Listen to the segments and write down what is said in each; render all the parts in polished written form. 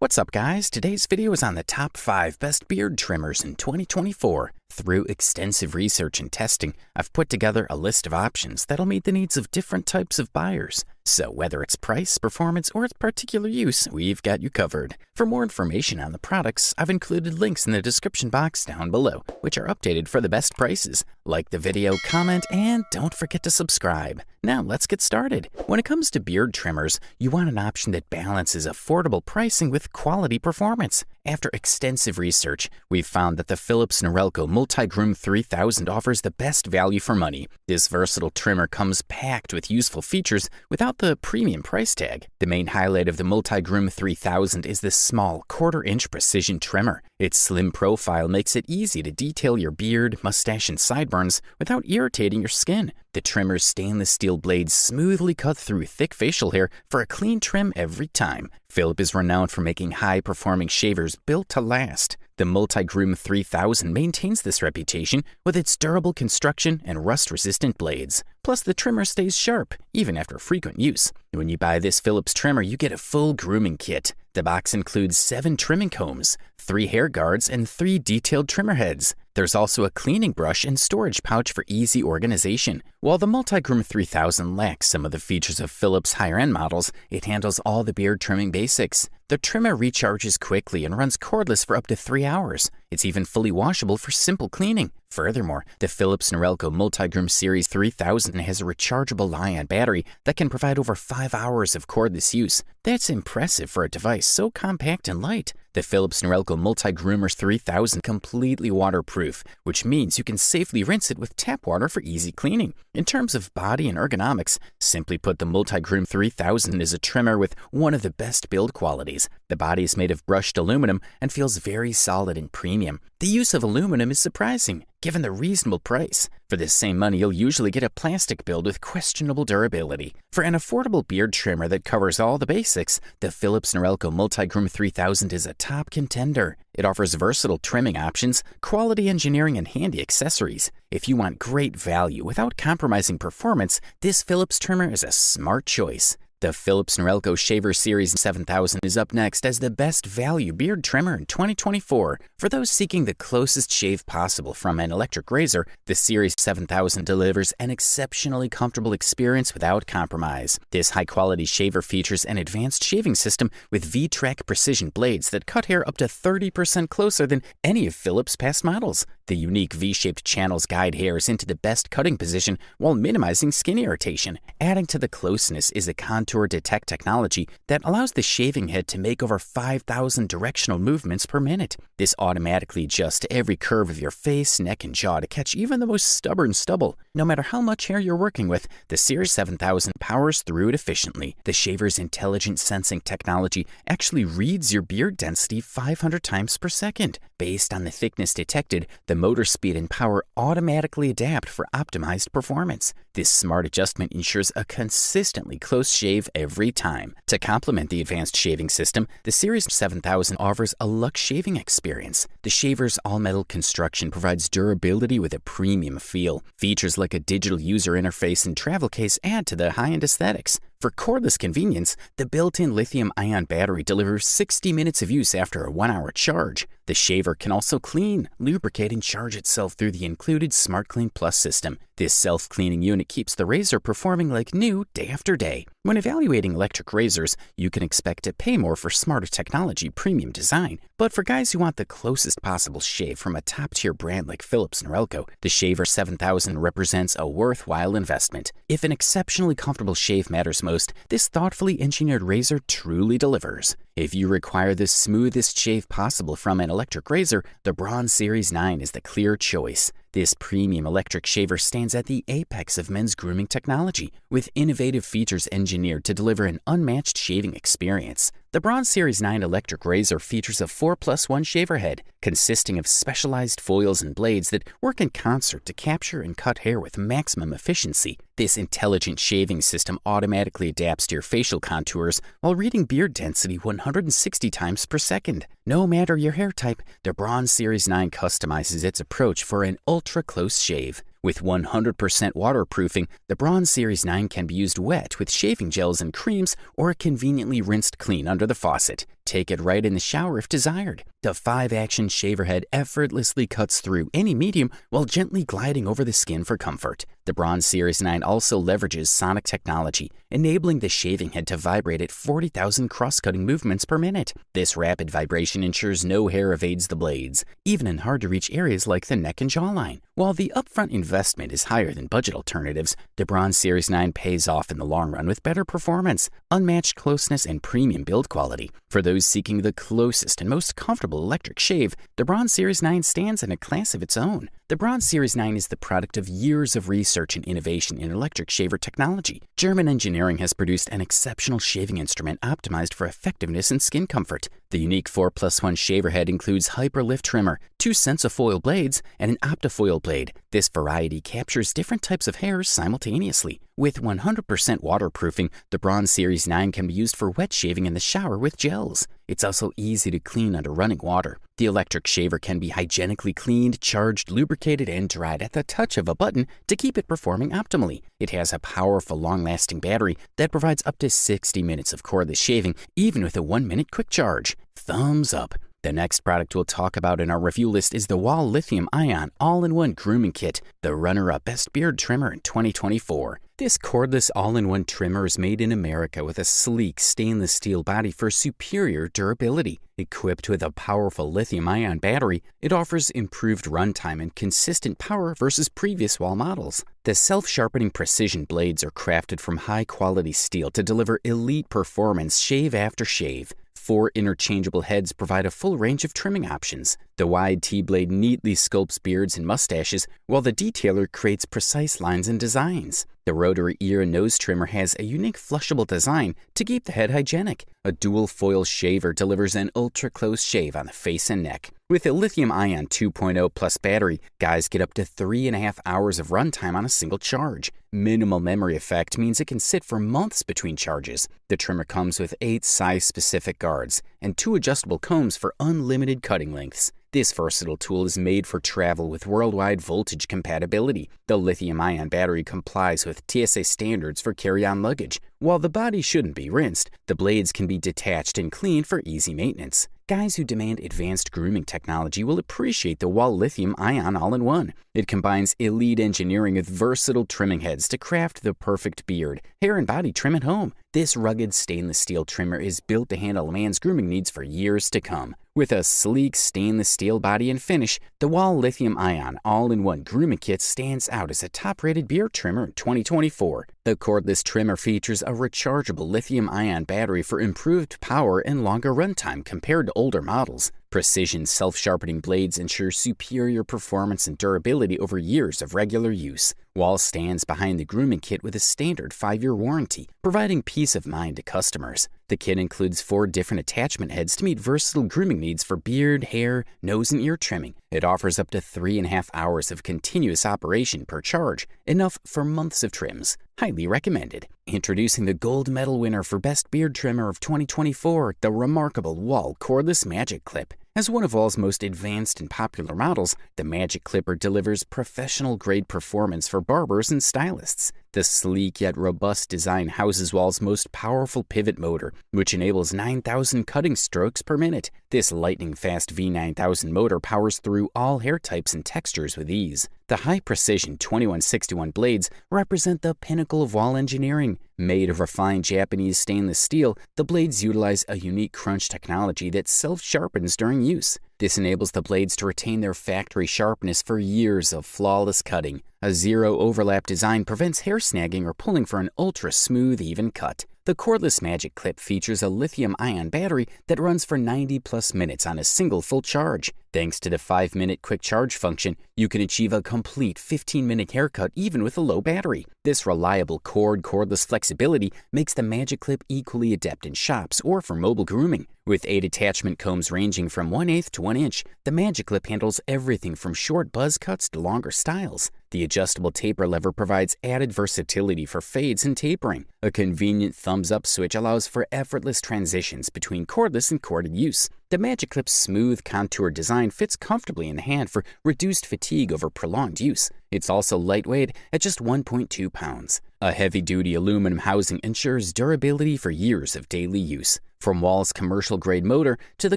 What's up, guys? Today's video is on the top 5 best beard trimmers in 2024. Through extensive research and testing, I've put together a list of options that'll meet the needs of different types of buyers. So whether it's price, performance, or its particular use, we've got you covered. For more information on the products, I've included links in the description box down below, which are updated for the best prices. Like the video, comment, and don't forget to subscribe. Now let's get started. When it comes to beard trimmers, you want an option that balances affordable pricing with quality performance. After extensive research, we've found that the Philips Norelco Multigroom 3000 offers the best value for money. This versatile trimmer comes packed with useful features without the premium price tag. The main highlight of the Multigroom 3000 is this small, quarter-inch precision trimmer. Its slim profile makes it easy to detail your beard, mustache, and sideburns without irritating your skin. The trimmer's stainless steel blades smoothly cut through thick facial hair for a clean trim every time. Philips is renowned for making high-performing shavers built to last. The Multigroom 3000 maintains this reputation with its durable construction and rust-resistant blades. Plus, the trimmer stays sharp, even after frequent use. When you buy this Philips trimmer, you get a full grooming kit. The box includes 7 trimming combs, 3 hair guards, and 3 detailed trimmer heads. There's also a cleaning brush and storage pouch for easy organization. While the Multigroom 3000 lacks some of the features of Philips' higher-end models, it handles all the beard trimming basics. The trimmer recharges quickly and runs cordless for up to 3 hours. It's even fully washable for simple cleaning. Furthermore, the Philips Norelco Multigroom Series 3000 has a rechargeable Li-ion battery that can provide over 5 hours of cordless use. That's impressive for a device so compact and light. The Philips Norelco Multigroomer 3000 completely waterproof, which means you can safely rinse it with tap water for easy cleaning. In terms of body and ergonomics, simply put, the Multigroom 3000 is a trimmer with one of the best build qualities. The body is made of brushed aluminum and feels very solid and premium. The use of aluminum is surprising, given the reasonable price. For this same money, you'll usually get a plastic build with questionable durability. For an affordable beard trimmer that covers all the basics, the Philips Norelco Multigroom 3000 is a top contender. It offers versatile trimming options, quality engineering, and handy accessories. If you want great value without compromising performance, this Philips trimmer is a smart choice. The Philips Norelco Shaver Series 7000 is up next as the best value beard trimmer in 2024. For those seeking the closest shave possible from an electric razor, the Series 7000 delivers an exceptionally comfortable experience without compromise. This high-quality shaver features an advanced shaving system with V-Track precision blades that cut hair up to 30% closer than any of Philips' past models. The unique V-shaped channels guide hairs into the best cutting position while minimizing skin irritation. Adding to the closeness is a contour detect technology that allows the shaving head to make over 5,000 directional movements per minute. This automatically adjusts every curve of your face, neck, and jaw to catch even the most stubborn stubble. No matter how much hair you're working with, the Series 7000 powers through it efficiently. The shaver's intelligent sensing technology actually reads your beard density 500 times per second. Based on the thickness detected, the motor speed and power automatically adapt for optimized performance. This smart adjustment ensures a consistently close shave every time. To complement the advanced shaving system, the Series 7000 offers a luxe shaving experience. The shaver's all-metal construction provides durability with a premium feel. Features like a digital user interface and travel case add to the high-end aesthetics. For cordless convenience, the built-in lithium-ion battery delivers 60 minutes of use after a 1-hour charge. The shaver can also clean, lubricate, and charge itself through the included Smart Clean Plus system. This self-cleaning unit keeps the razor performing like new day after day. When evaluating electric razors, you can expect to pay more for smarter technology, premium design. But for guys who want the closest possible shave from a top-tier brand like Philips Norelco, the Shaver 7000 represents a worthwhile investment. If an exceptionally comfortable shave matters most, this thoughtfully engineered razor truly delivers. If you require the smoothest shave possible from an electric razor, the Braun Series 9 is the clear choice. This premium electric shaver stands at the apex of men's grooming technology, with innovative features engineered to deliver an unmatched shaving experience. The Braun Series 9 electric razor features a 4+1 shaver head, consisting of specialized foils and blades that work in concert to capture and cut hair with maximum efficiency. This intelligent shaving system automatically adapts to your facial contours while reading beard density 160 times per second. No matter your hair type, the Braun Series 9 customizes its approach for an ultra-close shave. With 100% waterproofing, the Braun Series 9 can be used wet with shaving gels and creams or conveniently rinsed clean under the faucet. take it right in the shower if desired. The 5-action shaver head effortlessly cuts through any medium while gently gliding over the skin for comfort. The Braun Series 9 also leverages sonic technology, enabling the shaving head to vibrate at 40,000 cross-cutting movements per minute. This rapid vibration ensures no hair evades the blades, even in hard-to-reach areas like the neck and jawline. While the upfront investment is higher than budget alternatives, the Braun Series 9 pays off in the long run with better performance, unmatched closeness, and premium build quality. For those seeking the closest and most comfortable electric shave, the Braun Series 9 stands in a class of its own. The Braun Series 9 is the product of years of research and innovation in electric shaver technology. German engineering has produced an exceptional shaving instrument optimized for effectiveness and skin comfort. The unique 4+1 shaver head includes Hyperlift trimmer, 2 Sensafoil blades, and an Optifoil blade. This variety captures different types of hairs simultaneously. With 100% waterproofing, the Braun Series 9 can be used for wet shaving in the shower with gels. It's also easy to clean under running water. The electric shaver can be hygienically cleaned, charged, lubricated, and dried at the touch of a button to keep it performing optimally. It has a powerful, long-lasting battery that provides up to 60 minutes of cordless shaving, even with a 1-minute quick charge. Thumbs up. The next product we'll talk about in our review list is the Wahl Lithium-ion all-in-one grooming kit, the runner-up best beard trimmer in 2024. This cordless all-in-one trimmer is made in America with a sleek stainless steel body for superior durability. Equipped with a powerful lithium-ion battery, it offers improved runtime and consistent power versus previous Wahl models. The self-sharpening precision blades are crafted from high-quality steel to deliver elite performance shave after shave. 4 interchangeable heads provide a full range of trimming options. The wide T-blade neatly sculpts beards and mustaches, while the detailer creates precise lines and designs. The rotary ear and nose trimmer has a unique flushable design to keep the head hygienic. A dual foil shaver delivers an ultra-close shave on the face and neck. With a lithium-ion 2.0 plus battery, guys get up to 3.5 hours of runtime on a single charge. Minimal memory effect means it can sit for months between charges. The trimmer comes with 8 size-specific guards and 2 adjustable combs for unlimited cutting lengths. This versatile tool is made for travel with worldwide voltage compatibility. The lithium-ion battery complies with TSA standards for carry-on luggage. While the body shouldn't be rinsed, the blades can be detached and cleaned for easy maintenance. Guys who demand advanced grooming technology will appreciate the Wahl Lithium-ion all-in-one. It combines elite engineering with versatile trimming heads to craft the perfect beard, hair, and body trim at home. This rugged stainless steel trimmer is built to handle a man's grooming needs for years to come. With a sleek stainless steel body and finish, the Wahl Lithium-ion all-in-one grooming kit stands out as a top-rated beard trimmer in 2024. The cordless trimmer features a rechargeable lithium-ion battery for improved power and longer runtime compared to older models. Precision self-sharpening blades ensure superior performance and durability over years of regular use. Wahl stands behind the grooming kit with a standard 5-year warranty, providing peace of mind to customers. The kit includes 4 different attachment heads to meet versatile grooming needs for beard, hair, nose, and ear trimming. It offers up to 3.5 hours of continuous operation per charge, enough for months of trims. Highly recommended. Introducing the gold medal winner for Best Beard Trimmer of 2024, the remarkable Wahl Cordless Magic Clip. As one of Wahl's most advanced and popular models, the Magic Clipper delivers professional-grade performance for barbers and stylists. The sleek yet robust design houses Wahl's most powerful pivot motor, which enables 9,000 cutting strokes per minute. This lightning-fast V9000 motor powers through all hair types and textures with ease. The high-precision 2161 blades represent the pinnacle of Wahl engineering. Made of refined Japanese stainless steel, the blades utilize a unique crunch technology that self-sharpens during use. This enables the blades to retain their factory sharpness for years of flawless cutting. A zero-overlap design prevents hair snagging or pulling for an ultra-smooth, even cut. The cordless Magic Clip features a lithium-ion battery that runs for 90+ minutes on a single full charge. Thanks to the 5-minute quick charge function, you can achieve a complete 15-minute haircut even with a low battery. This reliable cordless flexibility makes the Magic Clip equally adept in shops or for mobile grooming. With 8 attachment combs ranging from 1/8 to 1 inch, the Magic Clip handles everything from short buzz cuts to longer styles. The adjustable taper lever provides added versatility for fades and tapering. A convenient thumbs-up switch allows for effortless transitions between cordless and corded use. The Magic Clip's smooth contour design fits comfortably in the hand for reduced fatigue over prolonged use. It's also lightweight at just 1.2 pounds. A heavy-duty aluminum housing ensures durability for years of daily use. From Wahl's commercial-grade motor to the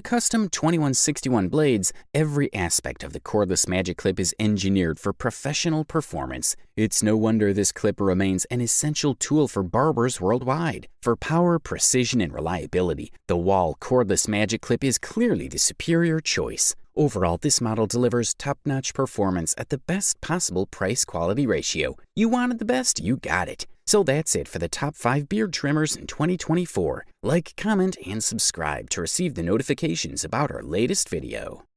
custom 2161 blades, every aspect of the cordless Magic Clip is engineered for professional performance. It's no wonder this clipper remains an essential tool for barbers worldwide. For power, precision, and reliability, the Wahl cordless Magic Clip is clearly the superior choice. Overall, this model delivers top-notch performance at the best possible price-quality ratio. You wanted the best, you got it. So that's it for the top 5 beard trimmers in 2024. Like, comment, and subscribe to receive the notifications about our latest video.